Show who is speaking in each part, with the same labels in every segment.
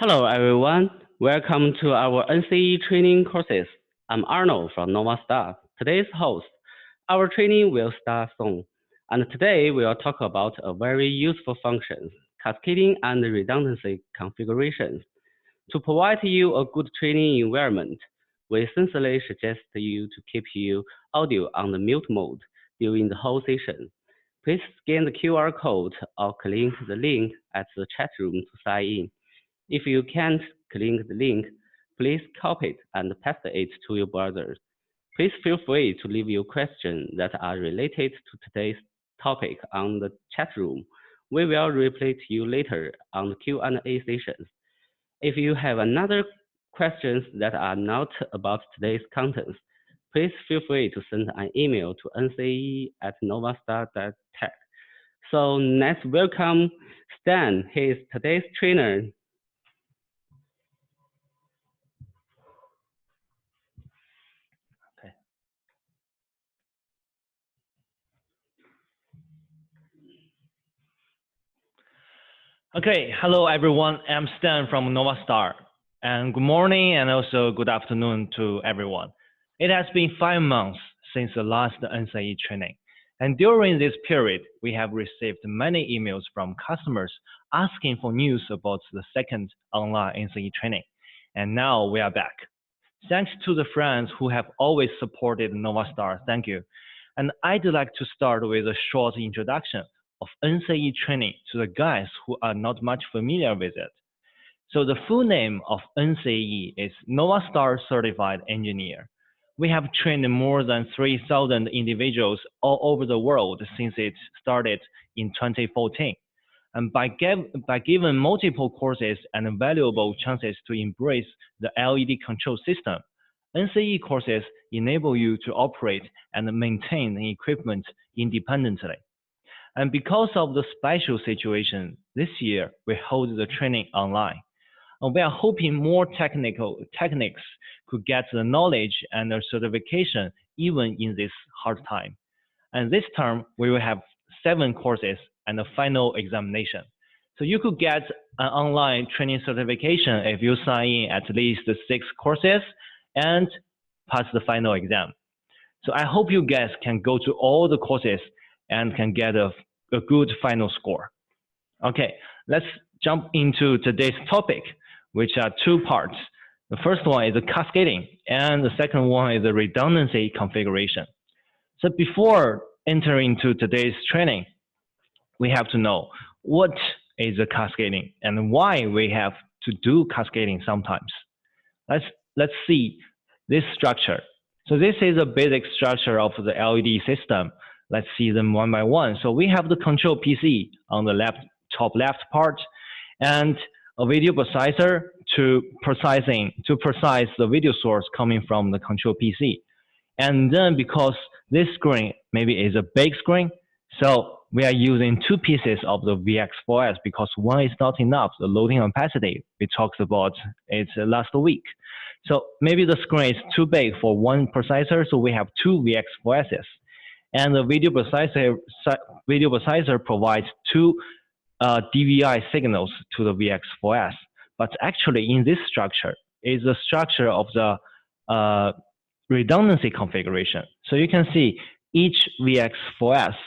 Speaker 1: Hello everyone, welcome to our NCE training courses. I'm Arnold from NovaStar, today's host. Our training will start soon, and today we'll talk about a very useful function, cascading and redundancy configurations. To provide you a good training environment, we sincerely suggest you to keep your audio on the mute mode during the whole session. Please scan the QR code or click the link at the chat room to sign in. If you can't click the link, please copy it and paste it to your browser. Please feel free to leave your questions that are related to today's topic on the chat room. We will reply to you later on the Q&A sessions. If you have another questions that are not about today's contents, please feel free to send an email to nce@novastar.tech. So let's welcome Stan. He is today's trainer.
Speaker 2: Okay, hello everyone. I'm Stan from NovaStar, and good morning and also good afternoon to everyone. It has been 5 months since the last NCE training, and during this period, we have received many emails from customers asking for news about the second online NCE training, and now we are back. Thanks to the friends who have always supported NovaStar, thank you. And I'd like to start with a short introduction of NCE training to the guys who are not much familiar with it. So the full name of NCE is NovaStar Certified Engineer. We have trained more than 3,000 individuals all over the world since it started in 2014. And by giving multiple courses and valuable chances to embrace the LED control system, NCE courses enable you to operate and maintain the equipment independently. And because of the special situation, this year we hold the training online. And we are hoping more techniques could get the knowledge and the certification even in this hard time. And this term, we will have 7 courses and a final examination. So you could get an online training certification if you sign in at least 6 courses and pass the final exam. So I hope you guys can go to all the courses and can get a good final score. Okay, let's jump into today's topic, which are 2 parts. The first one is the cascading, and the second one is the redundancy configuration. So before entering into today's training, we have to know what is the cascading and why we have to do cascading sometimes. Let's see this structure. So this is a basic structure of the LED system. Let's see them one by one. So we have the control PC on the top left part, and a video processor to process the video source coming from the control PC. And then because this screen maybe is a big screen, so we are using 2 pieces of the VX4S because one is not enough. The loading capacity we talked about it last week. So maybe the screen is too big for one processor, so we have 2 VX4Ss. And the video processor provides 2 DVI signals to the VX4S. But actually in this structure is the structure of the redundancy configuration. So you can see each VX4S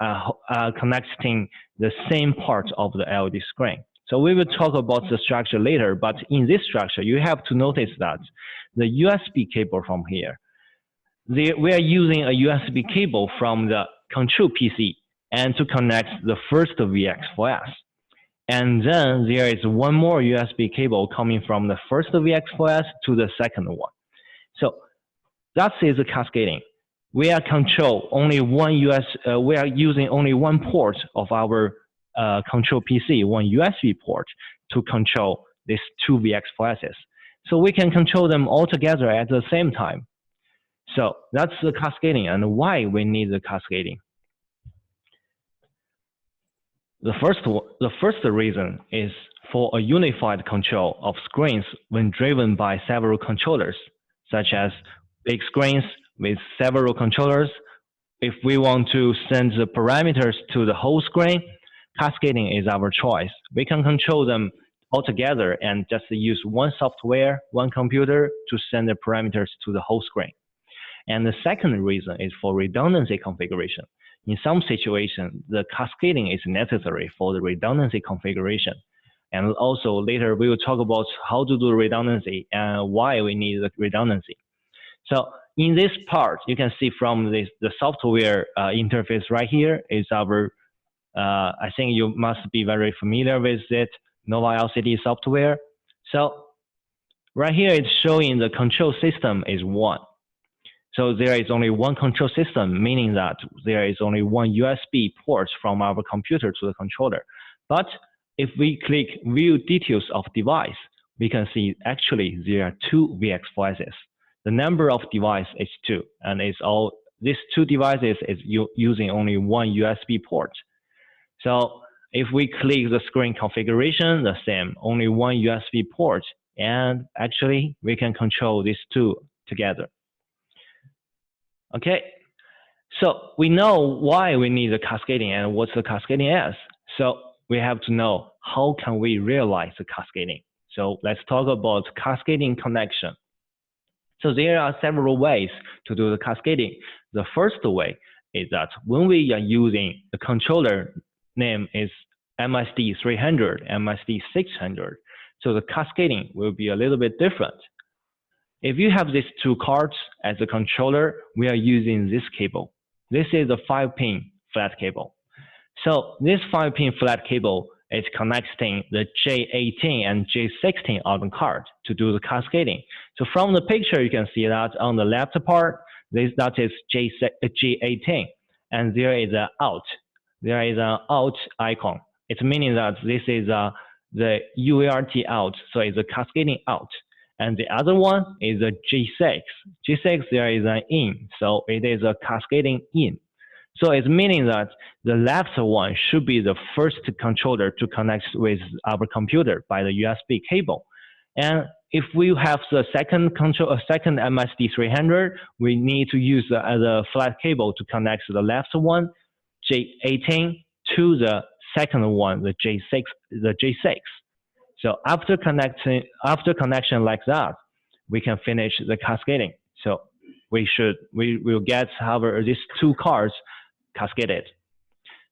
Speaker 2: are connecting the same part of the LED screen. So we will talk about the structure later, but in this structure, you have to notice that the USB cable from here, we are using a USB cable from the control PC and to connect the first VX4S. And then there is one more USB cable coming from the first VX4S to the second one. So that is a cascading. We are using only one port of our control PC, one USB port to control these 2 VX4Ss. So we can control them all together at the same time. So that's the cascading and why we need the cascading. The first reason is for a unified control of screens when driven by several controllers, such as big screens with several controllers. If we want to send the parameters to the whole screen, cascading is our choice. We can control them all together and just use one software, one computer to send the parameters to the whole screen. And the second reason is for redundancy configuration. In some situations, the cascading is necessary for the redundancy configuration. And also later we will talk about how to do redundancy and why we need the redundancy. So in this part, you can see from the software interface right here is our, I think you must be very familiar with it, Nova LCD software. So right here it's showing the control system is 1. So there is only one control system, meaning that there is only one USB port from our computer to the controller. But if we click View Details of Device, we can see actually there are 2 VX4Ss. The number of device is 2, and it's all these 2 devices is using only one USB port. So if we click the screen configuration, the same, only one USB port, and actually we can control these 2 together. Okay, so we know why we need the cascading and what the cascading is. So we have to know how can we realize the cascading. So let's talk about cascading connection. So there are several ways to do the cascading. The first way is that when we are using the controller name is MSD300, MSD600, so the cascading will be a little bit different. If you have these 2 cards as a controller, we are using this cable. This is a 5-pin flat cable. So this 5-pin flat cable is connecting the J18 and J16 on the card to do the cascading. So from the picture, you can see that on the left part, that is J18, and there is an out. There is an out icon. It's meaning that this is the UART out, so it's a cascading out. And the other one is a G6. G6, there is an in, so it is a cascading in. So it's meaning that the left one should be the first controller to connect with our computer by the USB cable. And if we have the second MSD300, we need to use the flat cable to connect the left one, J18, to the second one, the J6. So after connection like that, we can finish the cascading. So we will get these 2 cards cascaded.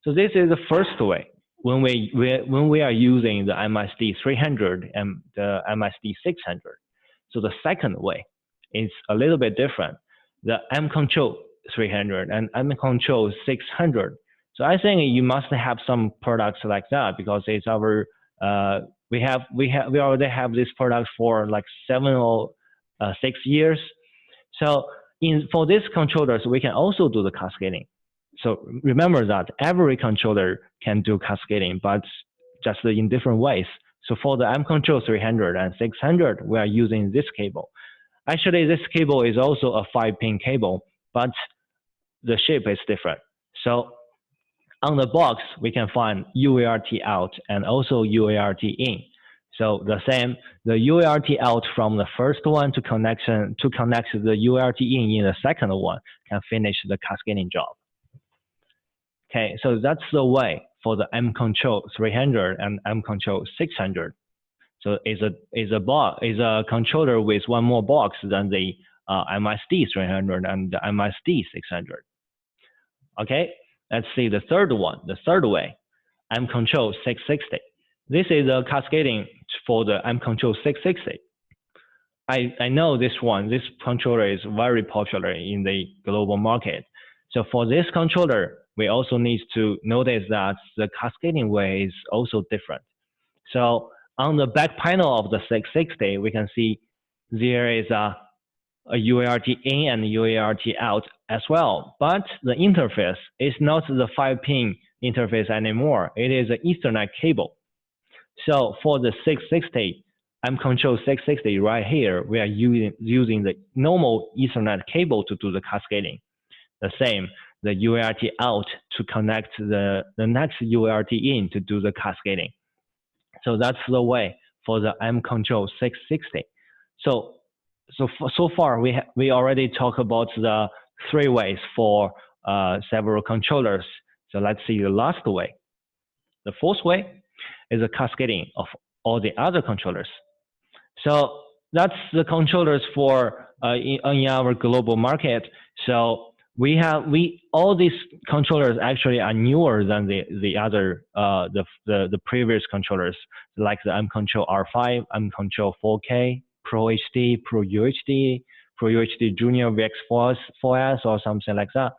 Speaker 2: So this is the first way when we are using the MSD300 and the MSD600. So the second way is a little bit different. The M Control 300 and M Control 600. So I think you must have some products like that because it's our we already have this product for like 7 or 6 years. So for these controllers, we can also do the cascading. So remember that every controller can do cascading, but just in different ways. So for the M Control 300 and 600, we are using this cable. Actually, this cable is also a 5-pin cable, but the shape is different. So on the box, we can find UART out and also UART in. So the same, the UART out from the first one to connect the UART in the second one can finish the cascading job. Okay, so that's the way for the M Control 300 and M Control 600. So it's a controller with one more box than the MSD 300 and the MSD 600. Okay, let's see the third one, the third way, M Control 660. This is a cascading for the M Control 660. I know this controller is very popular in the global market. So for this controller, we also need to notice that the cascading way is also different. So on the back panel of the 660, we can see there is a UART in and UART out as well, but the interface is not the 5-pin interface anymore. It is an Ethernet cable. So for the 660, M Control 660 right here, we are using the normal Ethernet cable to do the cascading. The same, the UART out to connect the next UART in to do the cascading. So that's the way for the M Control 660. So far we already talked about the 3 ways for several controllers. So let's see the last way. The fourth way is the cascading of all the other controllers. So that's the controllers for in our global market. So all these controllers actually are newer than the other the previous controllers, like the M Control R5, M Control 4K, Pro HD, Pro UHD, Pro UHD Junior VX4S or something like that.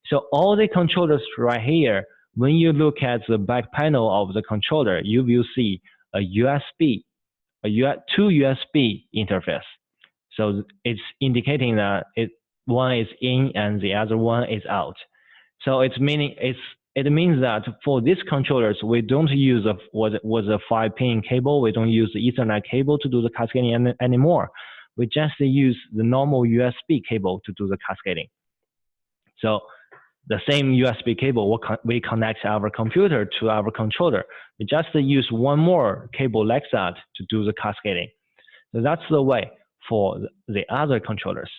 Speaker 2: So all the controllers right here, when you look at the back panel of the controller, you will see a USB, two USB interface. So it's indicating that one is in and the other one is out. So it means that for these controllers, we don't use a 5-pin cable. We don't use the Ethernet cable to do the cascading anymore. We just use the normal USB cable to do the cascading. So the same USB cable, we connect our computer to our controller. We just use one more cable like that to do the cascading. So that's the way for the other controllers.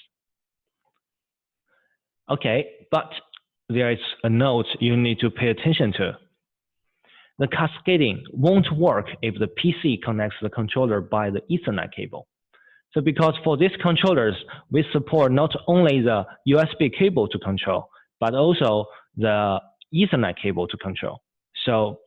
Speaker 2: Okay, but there is a note you need to pay attention to. The cascading won't work if the PC connects the controller by the Ethernet cable. So because for these controllers, we support not only the USB cable to control, but also the Ethernet cable to control. So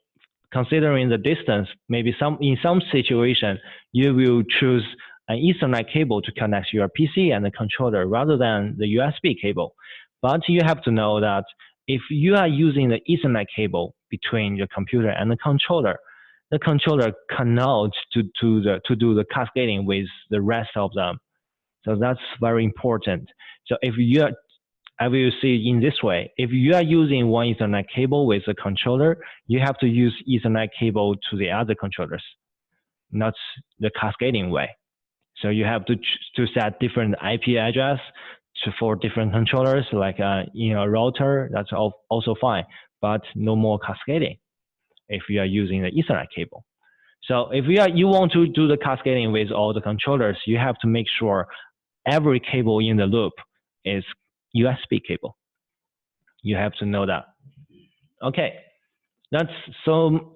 Speaker 2: considering the distance, maybe in some situation, you will choose an Ethernet cable to connect your PC and the controller rather than the USB cable. But you have to know that if you are using the Ethernet cable between your computer and the controller cannot to do the cascading with the rest of them. So that's very important. So I will see in this way, if you are using one Ethernet cable with a controller, you have to use Ethernet cable to the other controllers, not the cascading way. So you have to set different IP address for different controllers, like in a router, that's also fine, but no more cascading if you are using the Ethernet cable. So if you want to do the cascading with all the controllers, you have to make sure every cable in the loop is USB cable. You have to know that. Okay, that's so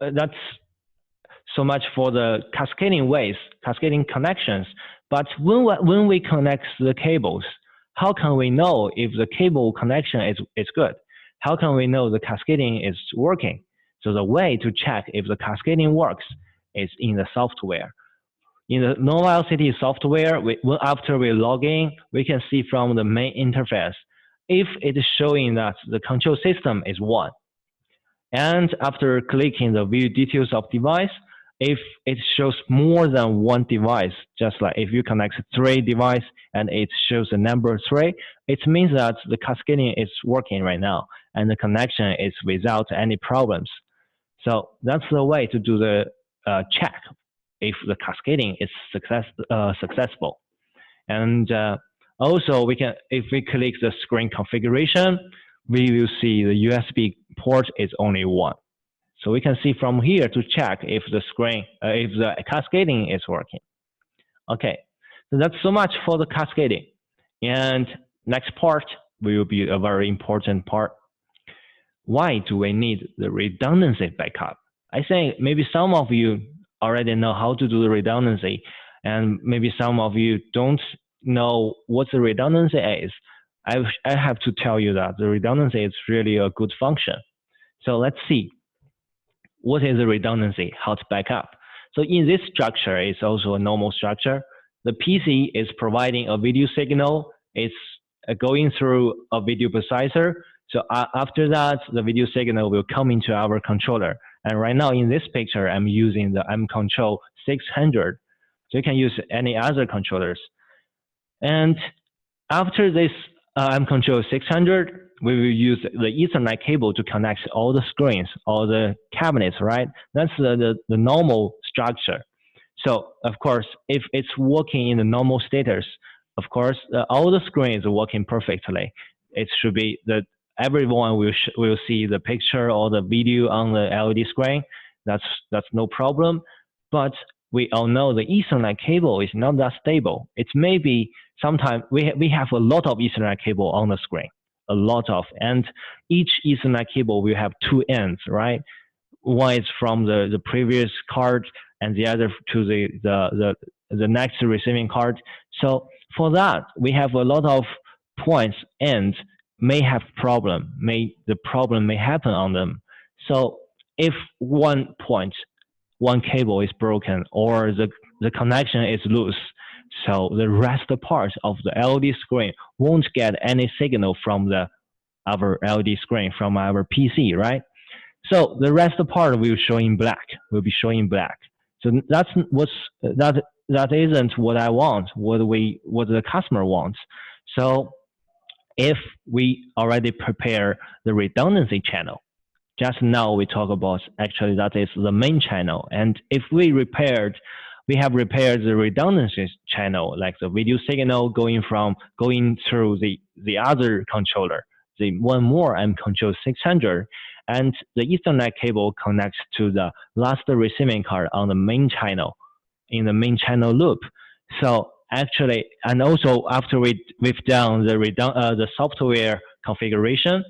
Speaker 2: much for the cascading ways, cascading connections. But when we connect the cables, how can we know if the cable connection is good? How can we know the cascading is working? So the way to check if the cascading works is in the software. In the Nova LCT software, after we log in, we can see from the main interface if it is showing that the control system is 1. And after clicking the view details of device, if it shows more than one device, just like if you connect 3 devices and it shows the number 3, it means that the cascading is working right now and the connection is without any problems. So that's the way to do the check if the cascading is successful. And also, if we click the screen configuration, we will see the USB port is only 1. So we can see from here to check if the cascading is working. Okay, so that's so much for the cascading. And next part will be a very important part. Why do we need the redundancy backup? I think maybe some of you already know how to do the redundancy, and maybe some of you don't know what the redundancy is. I have to tell you that the redundancy is really a good function. So let's see. What is a redundancy? How to back up? So in this structure, it's also a normal structure. The PC is providing a video signal. It's going through a video processor. So after that, the video signal will come into our controller. And right now in this picture, I'm using the M Control 600. So you can use any other controllers. And after this M Control 600, we will use the Ethernet cable to connect all the screens, all the cabinets, right? That's the normal structure. So of course, if it's working in the normal status, of course, all the screens are working perfectly. It should be that everyone will see the picture or the video on the LED screen. That's no problem. But we all know the Ethernet cable is not that stable. It may be sometimes we have a lot of Ethernet cable on the screen, a lot of, and each Ethernet cable will have 2 ends, right? one is from the previous card and the other to the next receiving card. So for that, we have a lot of points and may have the problem may happen on them. So if one point, one cable is broken or the connection is loose, so the rest part of the LED screen won't get any signal from our LED screen from our PC, right? So the rest part will show in black, will be showing black. So that isn't what I want, what the customer wants. So if we already prepare the redundancy channel, just now we talk about actually that is the main channel. And if we have repaired the redundancy channel, like the video signal going through the other controller, the one more M control 600, and the Ethernet cable connects to the last receiving card on the main channel, in the main channel loop. So actually, and also after we've done the software configuration,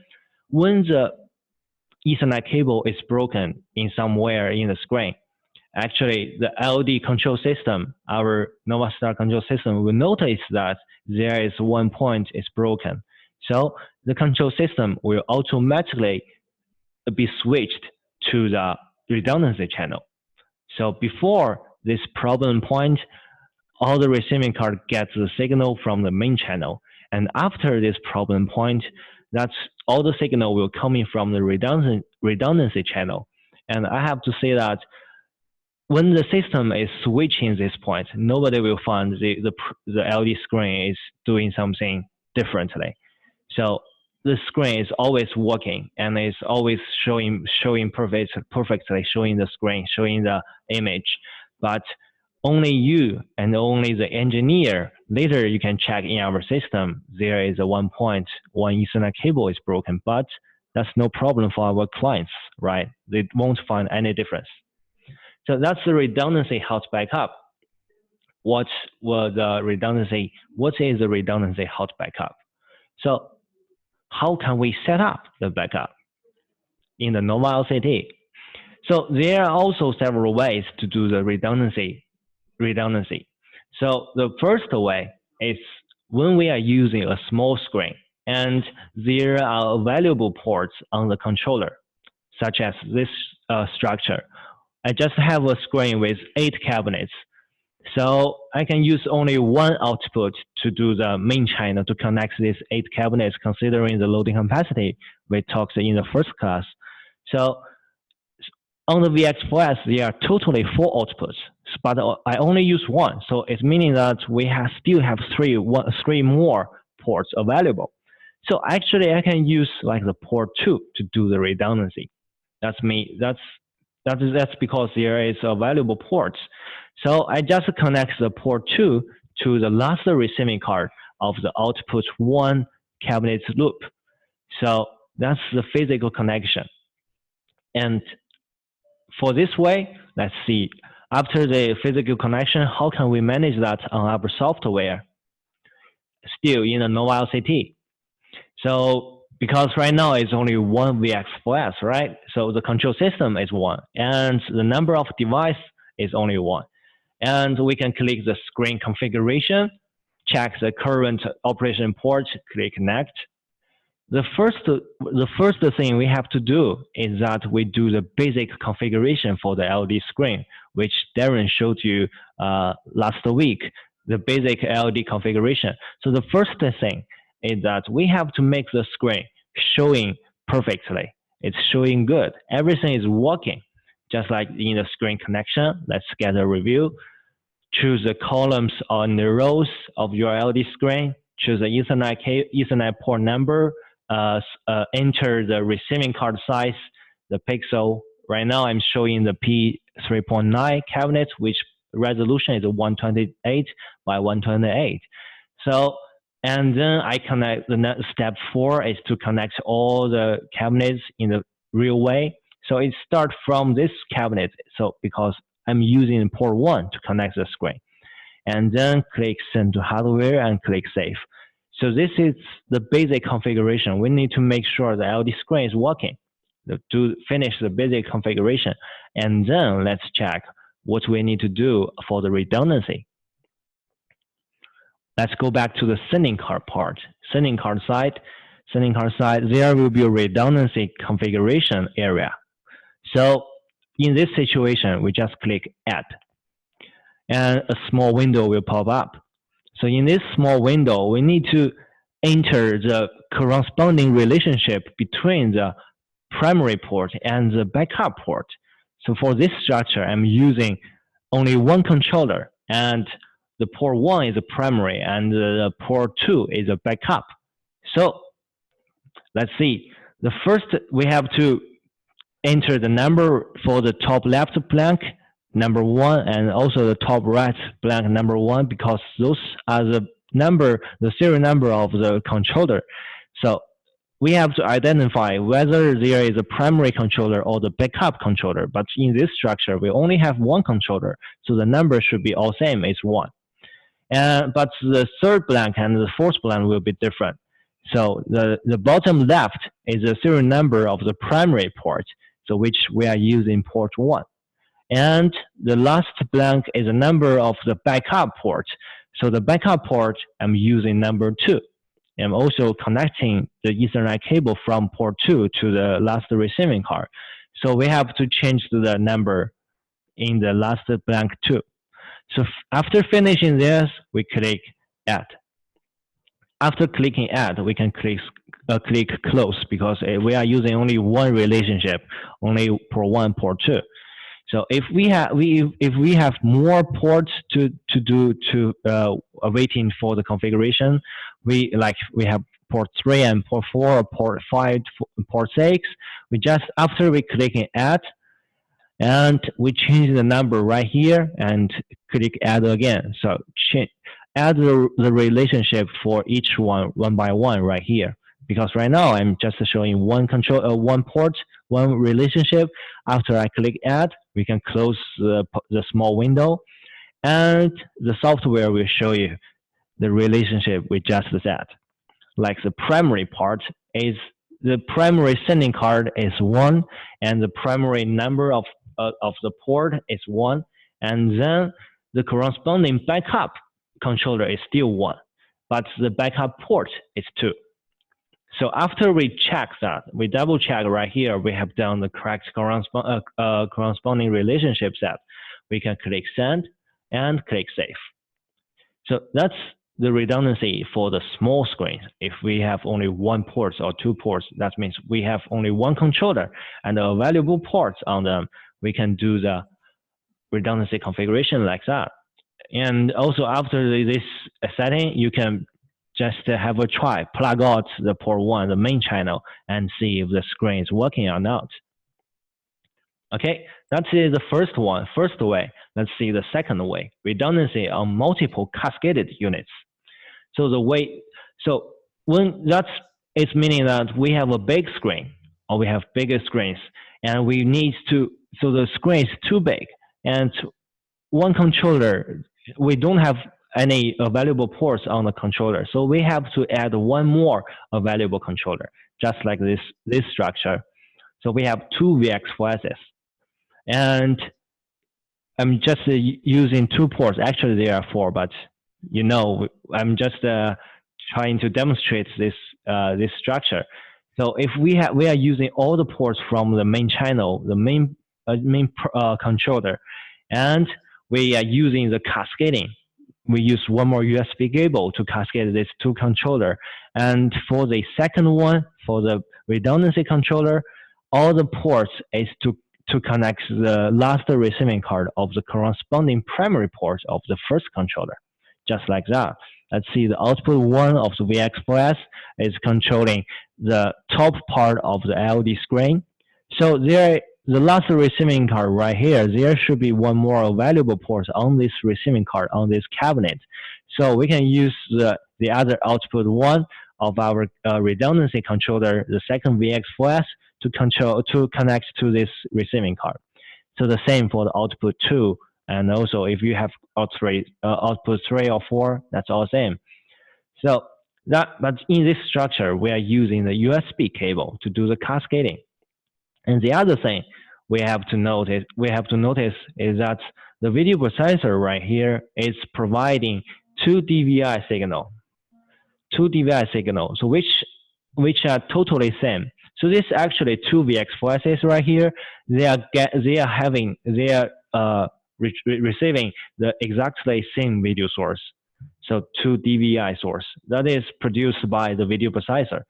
Speaker 2: when the Ethernet cable is broken in somewhere in the screen, actually the LED control system, our NovaStar control system, will notice that there is one point is broken. So the control system will automatically be switched to the redundancy channel. So before this problem point, all the receiving card gets the signal from the main channel. And after this problem point, that's all the signal will coming from the redundancy channel. And I have to say that when the system is switching this point, nobody will find the LED screen is doing something differently. So the screen is always working and is always showing perfectly, showing the screen, showing the image. But only you and only the engineer, later you can check in our system, there is a one Ethernet cable is broken, but that's no problem for our clients, right? They won't find any difference. So that's the redundancy hot backup. What is the redundancy hot backup? So how can we set up the backup in the Nova LCT? So there are also several ways to do the redundancy. So the first way is when we are using a small screen and there are available ports on the controller, such as this structure. I just have a screen with 8 cabinets. So I can use only one output to do the main channel to connect these 8 cabinets, considering the loading capacity we talked in the first class. So on the VX4S, there are totally 4 outputs, but I only use one. So it's meaning that we still have three more ports available. So actually, I can use like the port 2 to do the redundancy. That's because there is available ports. So I just connect the port 2 to the last receiving card of the output 1 cabinet loop. So that's the physical connection. And for this way, let's see, after the physical connection, how can we manage that on our software? Still in the Nova LCT. So because right now it's only one VX4S, right? So the control system is one, and the number of device is only one. And we can click the screen configuration, check the current operation port, click connect. The first thing we have to do is that we do the basic configuration for the LED screen, which Darren showed you last week, the basic LED configuration. So the first thing is that we have to make the screen showing perfectly. It's showing good. Everything is working, just like in the screen connection. Let's get a review. Choose the columns on the rows of your LED screen. Choose the Ethernet port number. Enter the receiving card size, the pixel. Right now, I'm showing the P3.9 cabinet, which resolution is 128 by 128. So, and then I connect. The next step 4 is to connect all the cabinets in the real way. So it starts from this cabinet. So because I'm using port 1 to connect the screen, and then click send to hardware and click save. So this is the basic configuration. We need to make sure the LED screen is working. to finish the basic configuration, and then let's check what we need to do for the redundancy. Let's go back to the sending card part. Sending card side, there will be a redundancy configuration area. So in this situation, we just click Add, and a small window will pop up. So in this small window, we need to enter the corresponding relationship between the primary port and the backup port. So for this structure, I'm using only one controller, and the port 1 is a primary and the port 2 is a backup. So let's see. The first, we have to enter the number for the top left blank, number 1, and also the top right blank, number 1, because those are the serial number of the controller. So we have to identify whether there is a primary controller or the backup controller. But in this structure, we only have one controller, so the number should be all same, it's 1. But the third blank and the fourth blank will be different. So the bottom left is the serial number of the primary port, so which we are using port 1. And the last blank is the number of the backup port. So the backup port, I'm using number 2. I'm also connecting the Ethernet cable from port 2 to the last receiving card. So we have to change the number in the last blank too. So after finishing this, we click Add. After clicking Add, we can click Close, because we are using only one relationship, only port 1, port 2. So if we have more ports to waiting for the configuration, we have port 3 and port 4, port 5, port 6. We just, after we clicking Add, and we change the number right here and click Add again. So add the relationship for each one by one right here. Because right now I'm just showing one port, one relationship. After I click Add, we can close the small window, and the software will show you the relationship we just set. Like the primary part is the primary sending card is 1, and the primary number of the port is 1, and then the corresponding backup controller is still 1, but the backup port is 2. So after we check that, we double check right here, we have done the correct corresponding relationship set. We can click Send and click Save. So that's the redundancy for the small screens. If we have only one port or 2 ports, that means we have only one controller and available ports on them. We can do the redundancy configuration like that. And also after this setting, you can just have a try, plug out the port 1, the main channel, and see if the screen is working or not. Okay, that's the first way. Let's see the second way, redundancy on multiple cascaded units. So it's meaning that we have a big screen, or we have bigger screens, and we need to, so the screen is too big, and one controller, we don't have any available ports on the controller, so we have to add one more available controller, just like this structure. So we have 2 VX4s, and I'm just using 2 ports. Actually, there are 4, but you know, I'm just trying to demonstrate this structure. So if we are using all the ports from the main channel, the main controller, and we are using the cascading. We use one more USB cable to cascade these 2 controllers. And for the second one, for the redundancy controller, all the ports is to connect the last receiving card of the corresponding primary port of the first controller. Just like that. Let's see, the output 1 of the VX4S is controlling the top part of the LED screen. So the last receiving card right here, there should be one more available port on this receiving card on this cabinet. So we can use the other output 1 of our redundancy controller, the second VX4S, to connect to this receiving card. So the same for the output 2, and also if you have output 3 or 4, that's all same. So but in this structure, we are using the USB cable to do the cascading. And the other thing we have to notice is that the video processor right here is providing two DVI signal, so which are totally same. So this actually two VX4S right here. They are receiving the exactly same video source. So two DVI source that is produced by the video processor.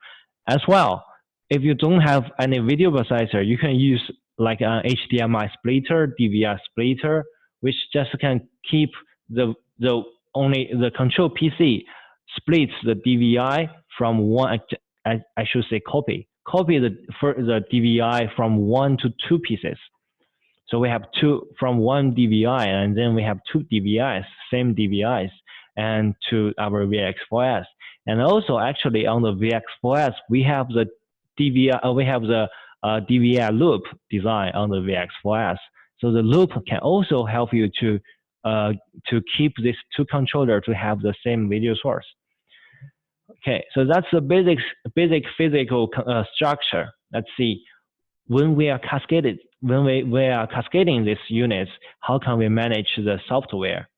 Speaker 2: As well, if you don't have any video processor, you can use like an HDMI splitter, DVI splitter, which just can keep the only the control PC splits the DVI from one. I should say copy the DVI from one to two pieces. So we have two from one DVI, and then we have two DVIs, same DVIs, and to our VX4S. And also, actually, on the VX4S, we have the DVI loop design on the VX4S. So the loop can also help you to keep these two controllers to have the same video source. Okay, so that's the basic physical structure. Let's see. When we are cascading these units, how can we manage the software?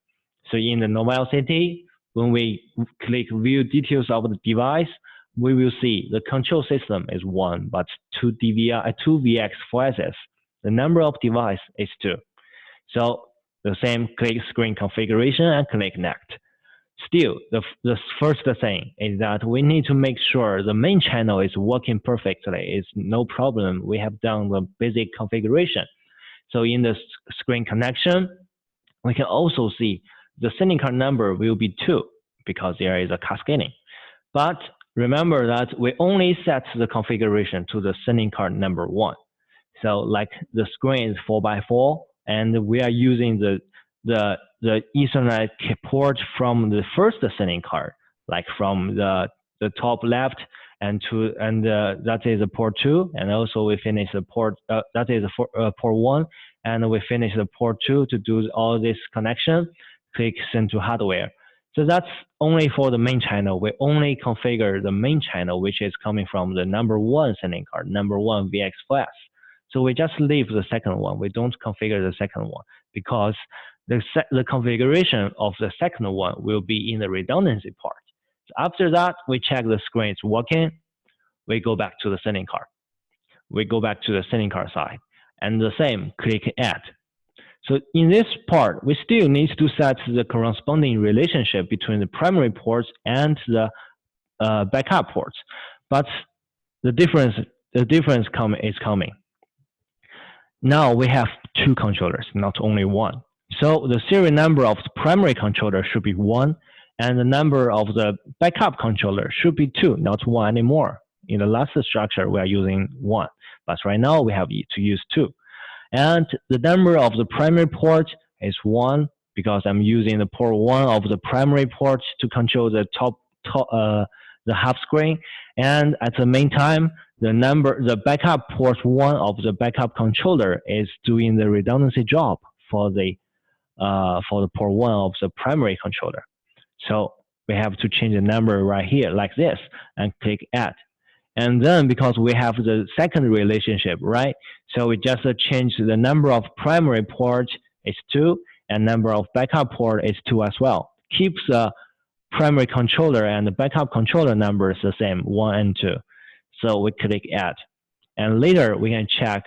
Speaker 2: So in the Nova LCD, when we click View Details of the device, we will see the control system is one, but two VX4S. The number of device is two. So the same, click Screen Configuration and click Next. Still, the first thing is that we need to make sure the main channel is working perfectly. It's no problem. We have done the basic configuration. So in the screen connection, we can also see the sending card number will be 2 because there is a cascading. But remember that we only set the configuration to the sending card number 1. So like the screen is 4x4, and we are using the Ethernet port from the first sending card, like from the top left and that is a port 2, and also we finish the port that is port 1, and we finish the port 2 to do all this connection. Click Send to Hardware. So that's only for the main channel. We only configure the main channel, which is coming from the number 1 sending card, number 1 VX4S. So we just leave the second one. We don't configure the second one because the configuration of the second one will be in the redundancy part. So after that, we check the screen is working. We go back to the sending card. We go back to the sending card side. And the same, click Add. So in this part, we still need to set the corresponding relationship between the primary ports and the backup ports. But the difference is coming. Now we have 2 controllers, not only 1. So the serial number of the primary controller should be 1, and the number of the backup controller should be 2, not 1 anymore. In the last structure, we are using 1, but right now we have to use 2. And the number of the primary port is 1 because I'm using the port 1 of the primary port to control the the half screen. And at the meantime, the backup port 1 of the backup controller is doing the redundancy job for the port 1 of the primary controller. So we have to change the number right here like this and click Add. And then because we have the second relationship, right? So we just change the number of primary port is 2 and number of backup port is 2 as well. Keeps the primary controller and the backup controller numbers the same, 1 and 2. So we click Add. And later we can check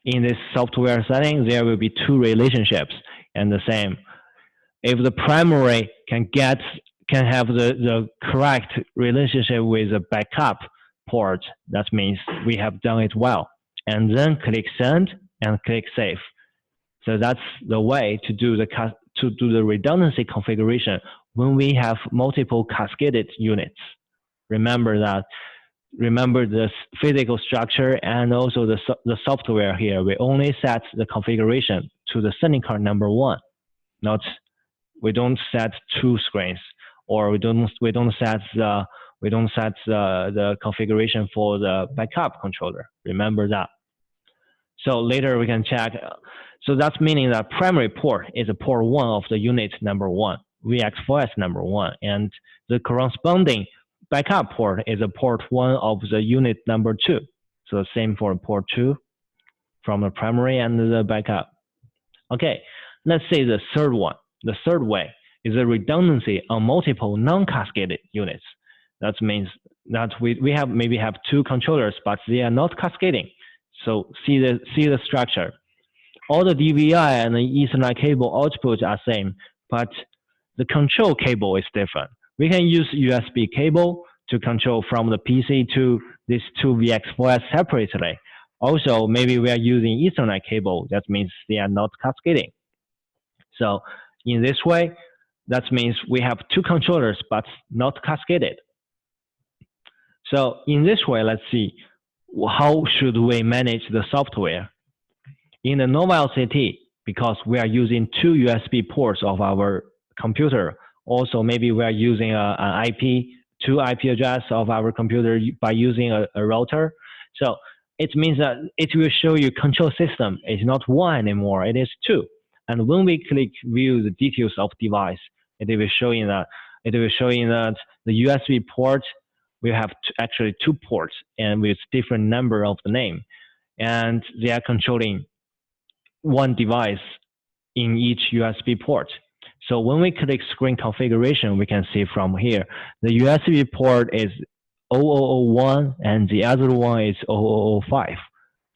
Speaker 2: in this software setting, there will be 2 relationships and the same. If the primary can have the correct relationship with the backup port, that means we have done it well. And then click Send and click Save. So that's the way to do the redundancy configuration when we have multiple cascaded units. Remember the physical structure and also the software here. We only set the configuration to the sending card number 1. We don't set 2 screens, or we don't set the configuration for the backup controller. Remember that. So later we can check. So that's meaning that primary port is a port 1 of the unit number 1, VX4S number 1, and the corresponding backup port is a port 1 of the unit number 2. So same for port 2 from the primary and the backup. Okay, let's say the third one. The third way is a redundancy on multiple non-cascaded units. That means that we maybe have 2 controllers, but they are not cascading. So see the structure. All the DVI and the Ethernet cable outputs are same, but the control cable is different. We can use USB cable to control from the PC to these 2 VX4S separately. Also, maybe we are using Ethernet cable. That means they are not cascading. So in this way, that means we have 2 controllers but not cascaded. So in this way, let's see how should we manage the software. In the Nova LCT, because we are using 2 USB ports of our computer, also maybe we are using an IP, 2 IP address of our computer by using a router. So it means that it will show you control system is not 1 anymore, it is 2. And when we click view the details of device, it will showing that the USB port we have actually 2 ports and with different number of the name, and they are controlling 1 device in each USB port. So when we click screen configuration, we can see from here the USB port is 0001 and the other one is 0005.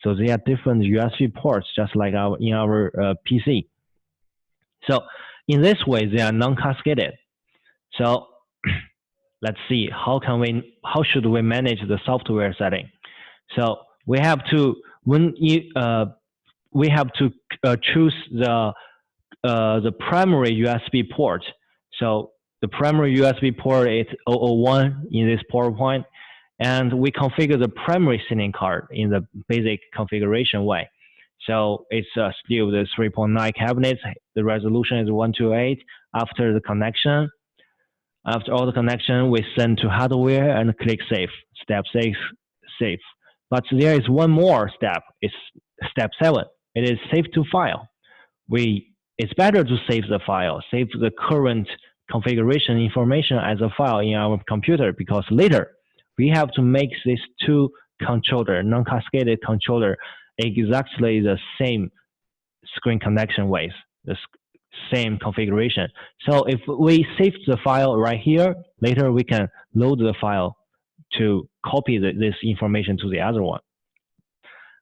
Speaker 2: So they are different USB ports, just like in our PC. So in this way, they are non-cascaded. So let's see how should we manage the software setting. So we have to choose the primary USB port. So the primary USB port is 001 in this port point, and we configure the primary SIM card in the basic configuration way. So it's still the 3.9 cabinets. The resolution is 128. After the connection, after all the connection, we send to hardware and click save. Step 6, save. But there is one more step. It's step 7. It is save to file. It's better to save the file, save the current configuration information as a file in our computer, because later we have to make these 2 controller, non-cascaded controller, exactly the same screen connection ways, the same configuration. So if we save the file right here, later we can load the file to copy this information to the other one.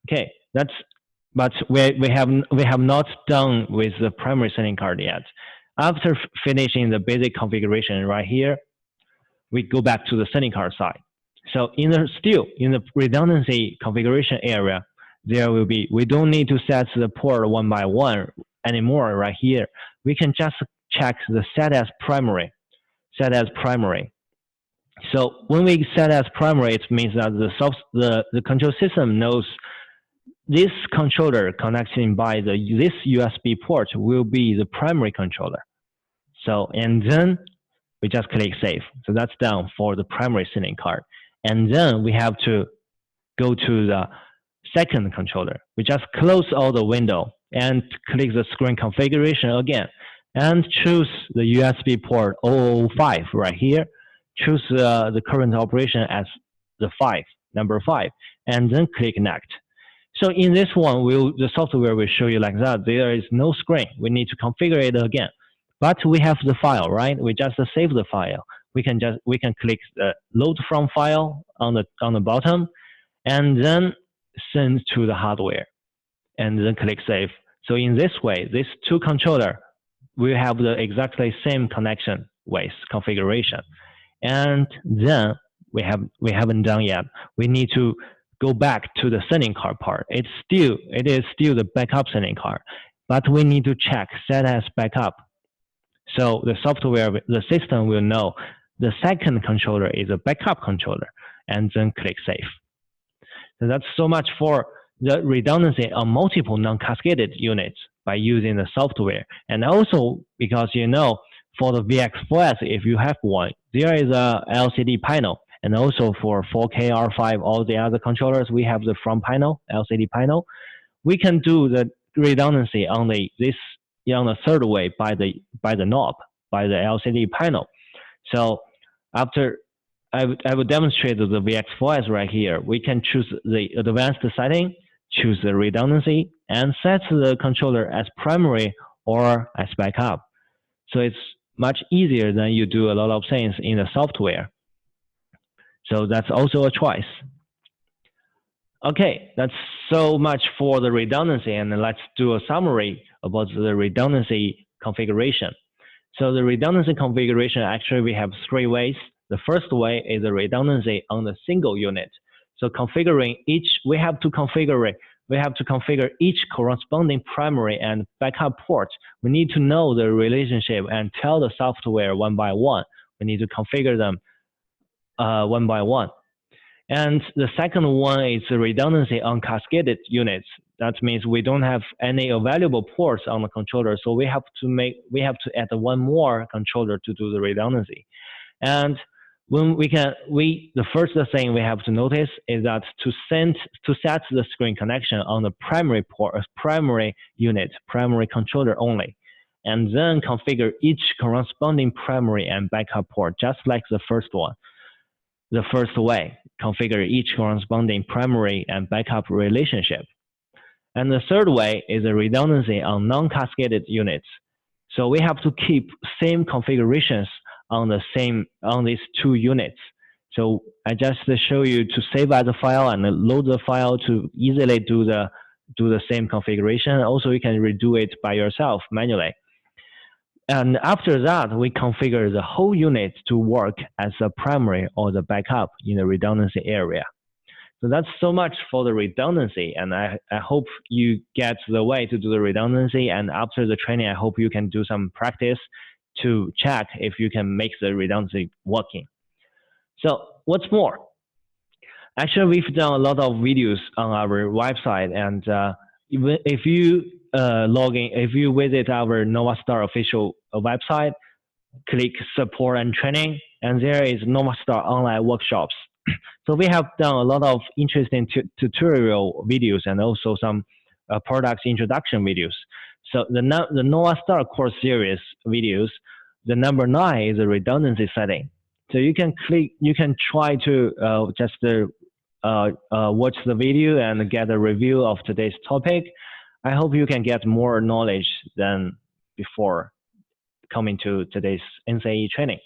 Speaker 2: Okay, but we have not done with the primary SIM card yet. After finishing the basic configuration right here, we go back to the SIM card side. So in the redundancy configuration area, we don't need to set the port 1 by 1 anymore right here. We can just check the set as primary. So when we set as primary, it means that the control system knows this controller connecting by this USB port will be the primary controller. So, and then we just click save. So that's done for the primary SIM card. And then we have to go to the second controller. We just close all the window and click the screen configuration again and choose the USB port 005 right here. Choose the current operation as the number 5, and then click next. So in this one, the software will show you like that. There is no screen. We need to configure it again. But we have the file, right? We just save the file. We can click the load from file on the bottom, and then send to the hardware, and then click save. So in this way, these 2 controller will have the exactly same connection ways configuration. And then we haven't done yet. We need to go back to the SIM card part. It is still the backup SIM card, but we need to check set as backup. So the system will know the second controller is a backup controller, and then click save. So that's so much for the redundancy on multiple non-cascaded units by using the software. And also because for the VX4S, if you have one, there is a LCD panel. And also for 4K, R5, all the other controllers, we have the front panel, LCD panel. We can do the redundancy on the third way by the knob, by the LCD panel. So after I will demonstrate the VX4S right here. We can choose the advanced setting, choose the redundancy, and set the controller as primary or as backup. So it's much easier than you do a lot of things in the software. So that's also a choice. Okay, that's so much for the redundancy, and let's do a summary about the redundancy configuration. So the redundancy configuration, actually we have three ways. The first way is the redundancy on the single unit. So configuring each, we have to configure each corresponding primary and backup port. We need to know the relationship and tell the software one by one. We need to configure them one by one. And the second one is the redundancy on cascaded units. That means we don't have any available ports on the controller, so we have to add one more controller to do the redundancy. And when the first thing we have to notice is that to set the screen connection on the primary port, primary unit, primary controller only, and then configure each corresponding primary and backup port, just like the first one. The first way, configure each corresponding primary and backup relationship. And the third way is a redundancy on non-cascaded units. So we have to keep same configurations on these two units. So I just show you to save as a file and load the file to easily do the same configuration. Also, you can redo it by yourself manually. And after that, we configure the whole unit to work as a primary or the backup in the redundancy area. So that's so much for the redundancy, and I hope you get the way to do the redundancy, and after the training, I hope you can do some practice to check if you can make the redundancy working. So what's more, actually we've done a lot of videos on our website, and if you if you visit our NovaStar official website, click support and training, and there is NovaStar online workshops. So we have done a lot of interesting tutorial videos and also some products introduction videos. So the NovaStar course series videos, the number 9 is a redundancy setting. So you can try to just watch the video and get a review of today's topic. I hope you can get more knowledge than before coming to today's NCE training.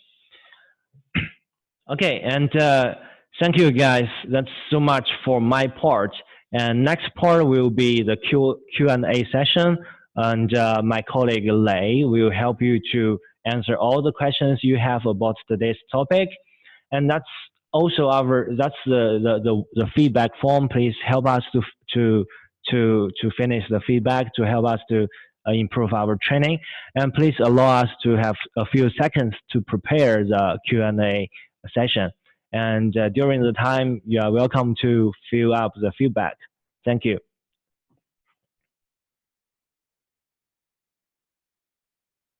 Speaker 2: Okay, and thank you guys. That's so much for my part. And next part will be the Q&A session, and my colleague Lei will help you to answer all the questions you have about today's topic. And that's also the feedback form. Please help us to finish the feedback, to help us to improve our training. And please allow us to have a few seconds to prepare the Q&A session. And during the time, you are welcome to fill up the feedback. Thank you.